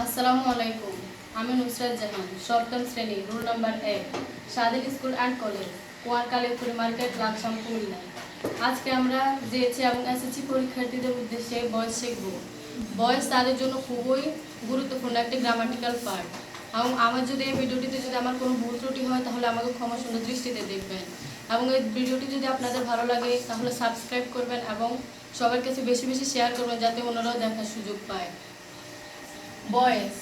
আসসালামু আলাইকুম। আমি নুসরাত জাহান, সপ্তম শ্রেণী, role number 1, Swadhin school and college, Kuakalipur market, Laksam, Comilla. আজকে আমরা জিএইচএসি এবং এসএসসি পরীক্ষার্থীদের উদ্দেশ্যে ভয়েস শিখব। ভয়েস তাদের জন্য খুবই গুরুত্বপূর্ণ একটি গ্রামাটিক্যাল পার্ট। এবং আমার যদি এই ভিডিওটিতে যদি আমার কোনো ভুল ত্রুটি হয় তাহলে আমাকে ক্ষমা সুন্দর দৃষ্টিতে দেখবেন। এবং এই ভিডিওটি যদি আপনাদের ভালো লাগে তাহলে সাবস্ক্রাইব করবেন এবং সবার কাছে বেশি বেশি শেয়ার করবেন যাতে অন্যরাও দেখার সুযোগ পায়। ভয়েস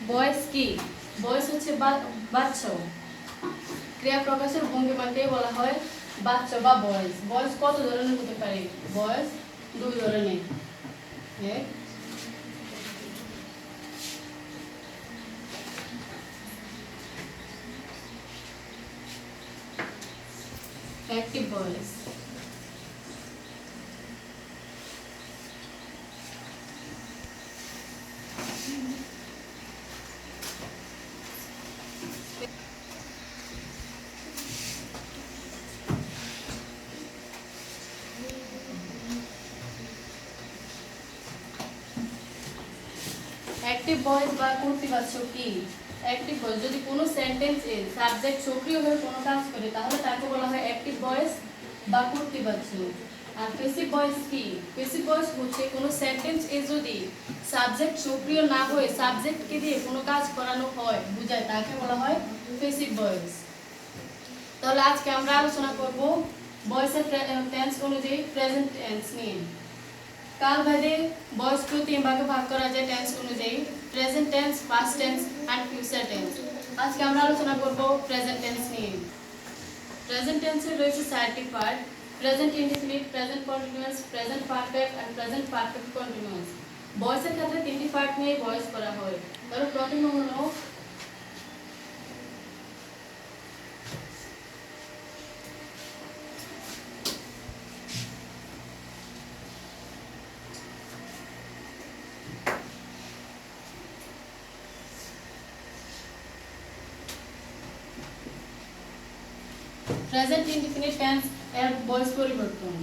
ভয়েস কি? ভয়েস হচ্ছে বাচ্চা। ক্রিয়া প্রকাশের ভঙ্গিমাকে বলা হয় বাচ্চা বা ভয়েস। ভয়েস কত ধরনের হতে পারে? ভয়েস দুই ধরনের। এক, অ্যাক্টিভ ভয়েস। অ্যাক্টিভ ভয়েস বা কর্তৃবাচক কি? অ্যাক্টিভ ভয়েস যদি কোনো সেন্টেন্সে সাবজেক্ট সক্রিয় হয়ে কোনো কাজ করে তাহলে তাকে বলা হয় অ্যাক্টিভ ভয়েস বা কর্তৃবাচক। আর প্যাসিভ ভয়েস কি? প্যাসিভ ভয়েস হচ্ছে কোনো সেন্টেন্সে যদি সাবজেক্ট সক্রিয় না হয়ে সাবজেক্টকে দিয়ে কোনো কাজ করানো হয় বুঝায় তাকে বলা হয় প্যাসিভ ভয়েস। তাহলে আজকে আমরা আলোচনা করব ভয়েসের টেন্স অনুযায়ী প্রেজেন্ট টেন্স নিয়ে। কাল ভেদে ভয়েসকে তিন ভাগে ভাগ করা যায় টেন্স অনুযায়ী: present tense, past tense and future tense. আজকে আমরা আলোচনা করব প্রেজেন্ট টেন্স নিয়ে। প্রেজেন্ট টেন্সের রয়েছে 4টি part: present indefinite, present continuous, present perfect and present perfect continuous. ভয়েসের ক্ষেত্রে 3টি পার্ট নিয়ে ভয়েস করা হয়। ধরো প্রথমে হলো প্রেজেন্ট ইনডিফিনিট টেন্স এর ভয়েস পরিবর্তন।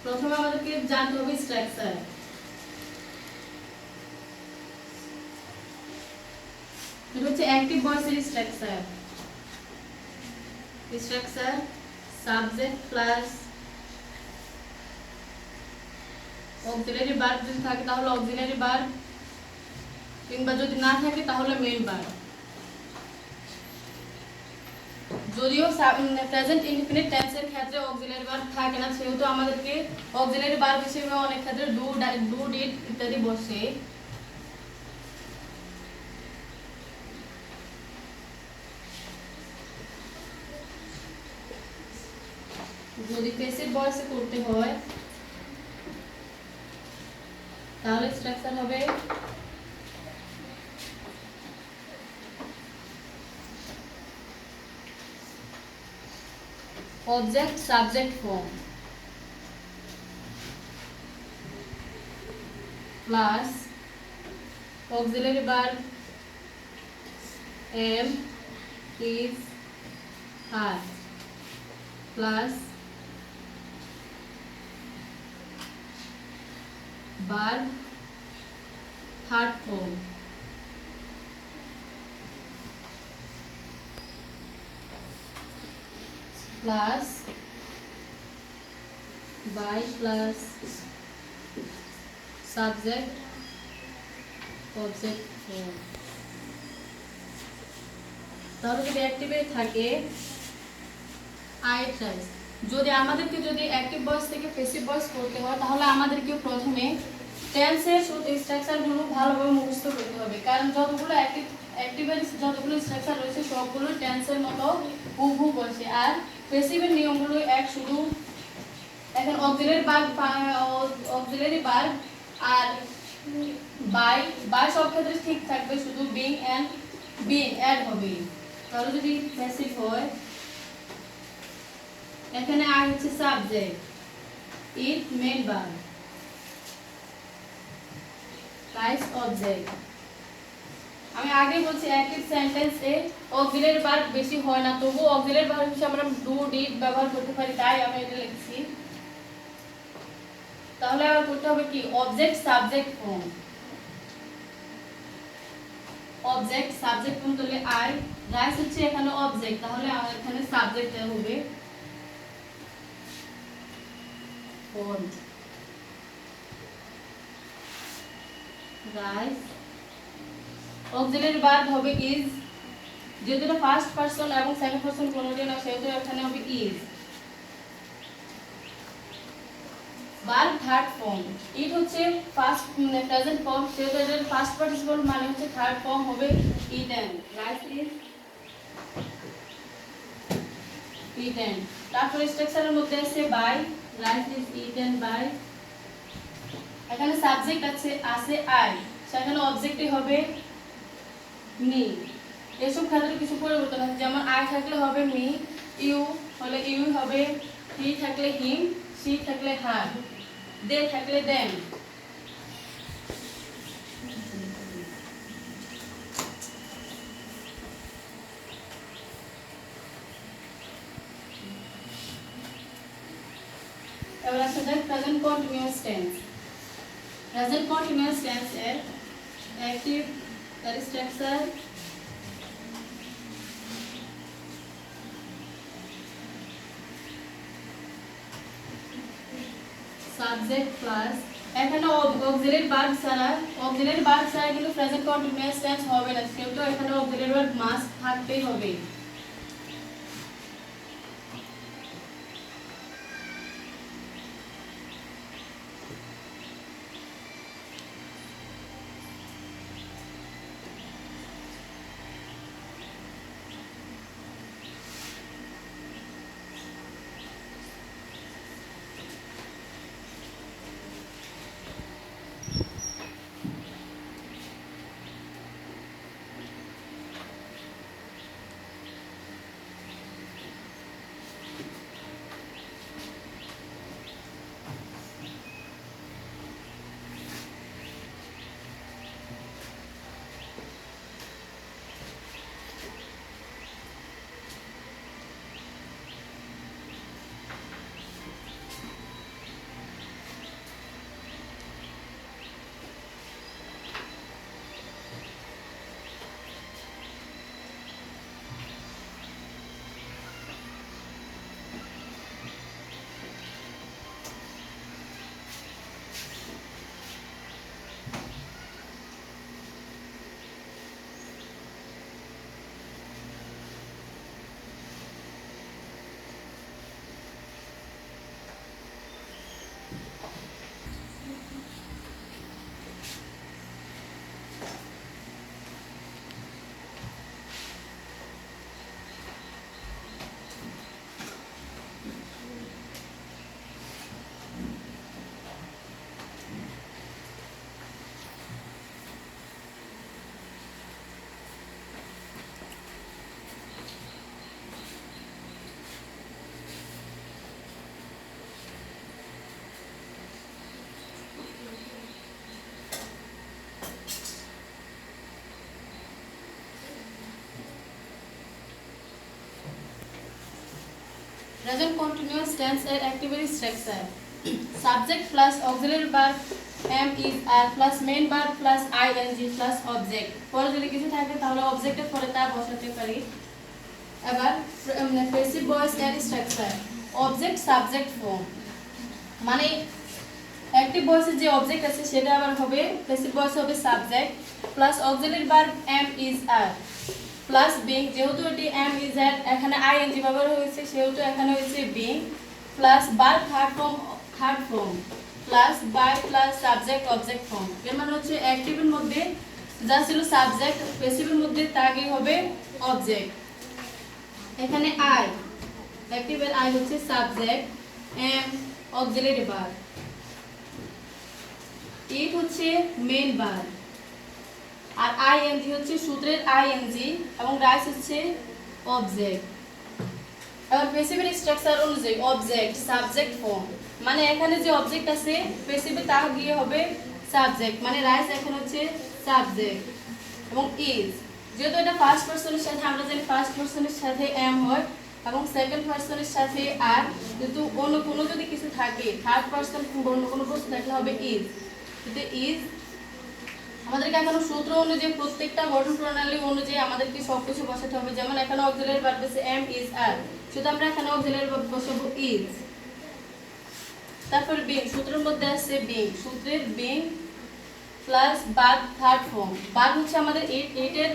প্রথমে আমাদেরকে জানতে হবে স্ট্রাকচার। এটা হচ্ছে অ্যাক্টিভ ভয়েসের structure. Structure subject plus auxiliary verb যদি থাকে তাহলে অক্সিলারি ভার্ব, কিংবা যদি না থাকে তাহলে মেইন ভার্ব। যদিও প্রেজেন্ট ইনডিফিনিট টেন্সের ক্ষেত্রে অক্সিলারি ভার্ব থাকে না, সেহেতু আমাদেরকে অক্সিলারি ভার্ব হিসেবে অনেক ক্ষেত্রে ডু ডিড ইত্যাদি বসে। যদি প্যাসিভ ভয়েসে করতে হয় তাহলে স্ট্রাকচার হবে object subject form plus auxiliary verb am, is, are plus verb third form plus by plus subject object form। তাহলে যদি অ্যাক্টিভে থাকে আই ট্রাইস। যদি আমাদেরকে যদি অ্যাক্টিভ ভয়েস থেকে প্যাসিভ ভয়েস করতে হয় তাহলে আমাদেরকে প্রথমে টেন্সের স্ট্রাকচারগুলো ভালোভাবে মুখস্থ করতে হবে, কারণ যতগুলো অ্যাক্টিভের যতগুলো স্ট্রাকচার রয়েছে সবগুলো টেন্সের মতো হুবহু বসে। আর প্যাসিভের নিয়মগুলো এক শুধু এখন অক্সিলারি ভার্ব আর বাই সব ক্ষেত্রে ঠিক থাকবে, শুধু বিং এন্ড বিং অ্যাড হবে। তাহলে যদি প্যাসিভ হয় এখানে আই হচ্ছে সাবজেক্ট, ইট মেইন ভার্ব, guys object আমি আগে বলছি অ্যাক্টিভ সেন্টেন্সে অক্সিলারি ভার্ব বেশি হয় না, তবু অক্সিলারি ভার্ব হিসেবে আমরা ডু ডিড ব্যবহার করতে পারি, তাই আমি এটা লিখছি। তাহলে আবার করতে হবে কি object subject form. Object subject form তাহলে আই রাইস হচ্ছে এখানে অবজেক্ট, তাহলে আমার এখানে সাবজেক্ট হবে ফর্ম রাইস। অক্সিলারি ভার্ব হবে ইজ, যেহেতু এটা ফার্স্ট পারসন এবং সেকেন্ড পারসন কোনোটাই না, সেহেতু এখানে হবে ইজ। ভার্ব থার্ড ফর্ম, ইট হচ্ছে ফার্স্ট প্রেজেন্ট ফর্ম, সেহেতু এটার ফার্স্ট পার্টিসিপল মানে হচ্ছে থার্ড ফর্ম হবে ইটেন। Rice is eaten. তারপর স্ট্রাকচারের মধ্যে আছে by, rice is eaten by. এখানে সাবজেক্ট আছে আই, সেখানে অবজেক্টই হবে মি। এসব ক্ষেত্রে কিছু পরিবর্তন আছে, যেমন আই থাকলে হবে মি, ইউ হলে ইউ হবে, হি থাকলে হিম, সি থাকলে হার, দে থাকলে দেম। এবার আসা যাক present continuous tense. Present continuous tense এর অ্যাক্টিভ স্ট্রাকচার সাবজেক্ট প্লাস, এখানে অক্সিলারি ভার্ব ছাড়া কিন্তু প্রেজেন্ট কন্টিনিউয়াস টেন্স হবে না, সেহেতু এখানে অক্সিলারি ভার্ব মাস্ট থাকতেই হবে। Present continuous tense এর activity structure subject plus auxiliary verb am is are plus main verb plus ing plus object। পরে যদি কিছু থাকে তাহলে অবজেক্টের পরে তা বসাতে পারি। এবার passive voice এর structure object subject form, মানে অ্যাক্টিভ ভয়েসের যে অবজেক্ট আছে সেটা আবার হবে প্যাসিভ ভয়েস হবে subject plus auxiliary verb am is are plus being, যেহেতু এটি am is are এখানে ing ব্যবহার হয়েছে সেহেতু এখানে হয়েছে being plus verb third form plus by plus subject object form. এর মানে হচ্ছে অ্যাক্টিভের মধ্যে যা ছিল সাবজেক্ট, প্যাসিভের মধ্যে তা কি হবে অবজেক্ট। এখানে আই অ্যাক্টিভের আই হচ্ছে সাবজেক্ট, am অক্সিলারি ভার্ব, ইট হচ্ছে মেইন ভার্ব আর আইএনজি হচ্ছে সূত্রের আইএনজি এবং রাইস হচ্ছে অবজেক্ট। এবার প্যাসিভের স্ট্রাকচার অনুযায়ী অবজেক্ট সাবজেক্ট ফর্ম, মানে এখানে যে অবজেক্ট আছে প্যাসিভে তা গিয়ে হবে সাবজেক্ট, মানে রাইস এখন হচ্ছে সাবজেক্ট এবং ইজ। যেহেতু এটা ফার্স্ট পারসনের সাথে, আমরা জানি ফার্স্ট পারসনের সাথে এম হয় এবং সেকেন্ড পারসনের সাথে আর, কিন্তু অন্য কোনো যদি কিছু থাকে থার্ড পারসন কিংবা অন্য কোনো বস্তু থাকলে হবে ইজ। কিন্তু ইজ আমাদেরকে এখনো সূত্র অনুযায়ী প্রত্যেকটা গঠন প্রণালী অনুযায়ী আমাদেরকে সবকিছু বসাতে হবে। যেমন এখানে অক্সিলারি ভার্ব আছে এম ইজ আর, শুধু আমরা এখানে অক্সিলারি ভার্ব বসাবো ইজ। তারপর বিং, সূত্রের মধ্যে আছে বিং, সূত্রের বিং প্লাস বাদ থার্ড ফর্ম। বাদ হচ্ছে আমাদের ইট এর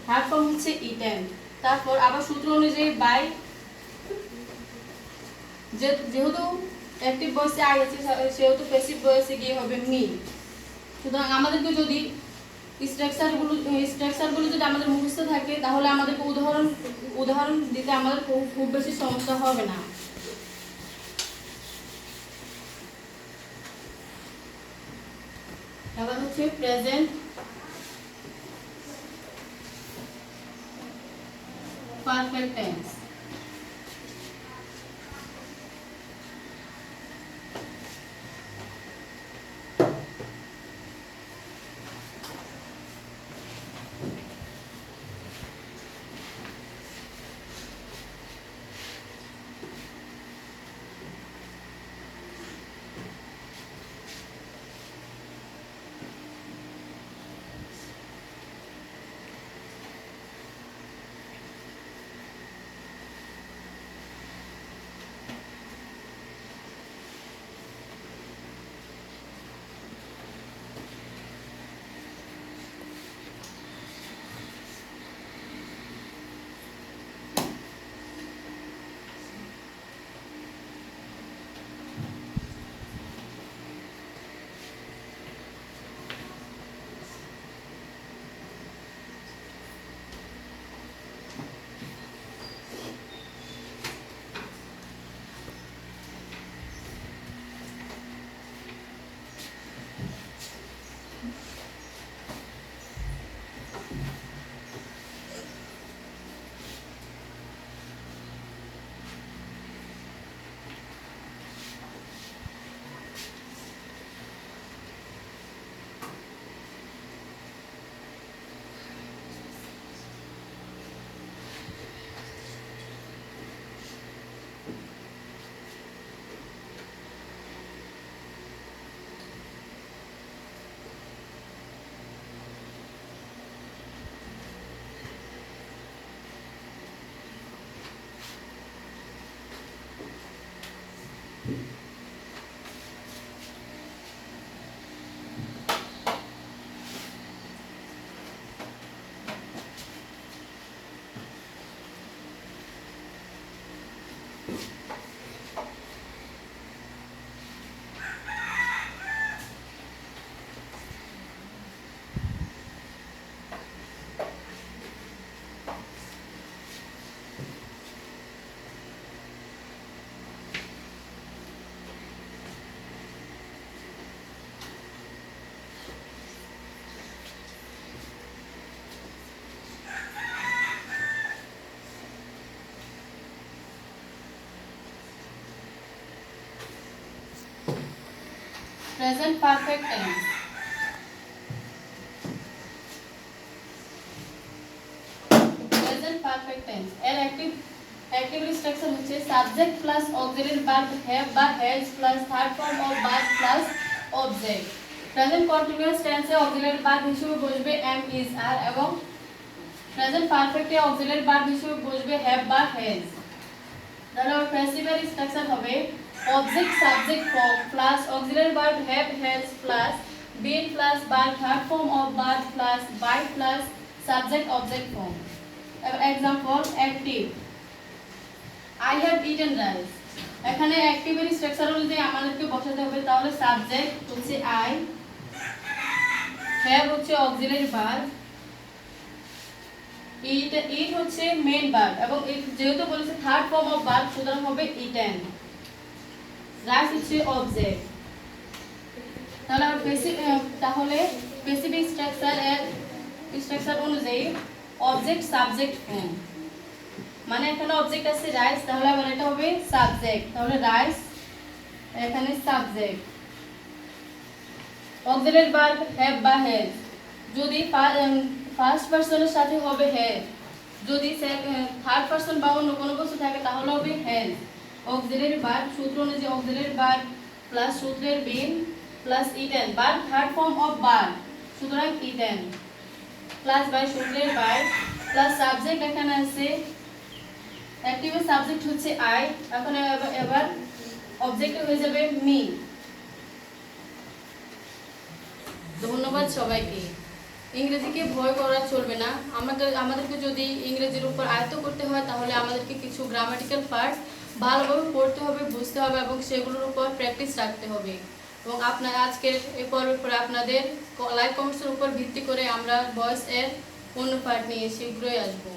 থার্ড ফর্ম হচ্ছে ইটেন। তারপর আবার সূত্র অনুযায়ী বাই, যেহেতু অ্যাক্টিভ ভয়েসে আই আছে সেহেতু প্যাসিভ ভয়েসে গিয়ে হবে মি। সুতরাং আমাদেরকে যদি স্ট্রাকচারগুলো যদি আমাদের মুখস্থ থাকে তাহলে আমাদেরকে উদাহরণ দিতে আমাদের খুব বেশি সমস্যা হবে না। এবার হচ্ছে present perfect tense. Present perfect tense. Present perfect tense এর অ্যাক্টিভ স্ট্রাকচার হচ্ছে subject plus auxiliary verb have বা has plus third form of verb plus object. Present continuous টেন্সে অক্সিলারি ভার্ব হিসেবে বসবে এম ইজ আর এবং প্রেজেন্ট পারফেক্টে অক্সিলারি ভার্ব হিসেবে বসবে have বা হ্যাজ। তাহলে প্যাসিভের স্ট্রাকচার হবে object subject form plus auxiliary verb have has plus been plus verb third form of verb plus by plus subject object form. Example active I have eaten rice. এখানে অ্যাক্টিভের structure অনুযায়ী আমাদেরকে বসাতে হবে। তাহলে subject হচ্ছে I, have হচ্ছে auxiliary verb, eat হচ্ছে main verb এবং যেহেতু বলেছে থার্ড ফর্ম অফ ভার্ব সুতরাং হবে eaten। রাইস হচ্ছে অবজেক্ট। তাহলে স্পেসিফিক স্ট্রাকচার অনুযায়ী অবজেক্ট সাবজেক্ট ফর্ম, মানে এখানে অবজেক্ট আছে রাইস, তাহলে আবার এটা হবে সাবজেক্ট। তাহলে রাইস এখানে সাবজেক্ট। অক্সিলারি ভার্ব হ্যাভ বা হ্যাজ, যদি ফার্স্ট পারসনের সাথে হবে হ্যাভ, যদি থার্ড পারসন বা অন্য কোনো বস্তু থাকে তাহলে হবে হ্যাজ। অক্সিলারি ভার্ব সূত্র অনুযায়ী অক্সিলারি ভার্ব প্লাস সূত্রের been plus eaten, verb third form of verb, সুতরাং ইটেন প্লাস বাই সূত্রের ভার্ব প্লাস সাবজেক্ট এখানে আছে অ্যাক্টিভের সাবজেক্ট হচ্ছে আই, এখন এবার অবজেক্ট হয়ে যাবে মি। ধন্যবাদ সবাইকে। ইংরেজিকে ভয় করা চলবে না, আমাদেরকে যদি ইংরেজির উপর আয়ত্ত করতে হয় তাহলে আমাদেরকে কিছু গ্রামাটিক্যাল পার্ট ভালোভাবে পড়তে হবে, বুঝতে হবে এবং সেগুলোর উপর প্র্যাকটিস রাখতে হবে। এবং আপনার আজকের এই পর্বের পরে আপনাদের লাইভ কমেন্টসের উপর ভিত্তি করে আমরা ভয়েস এর অন্য পার্ট নিয়ে শীঘ্রই আসবো।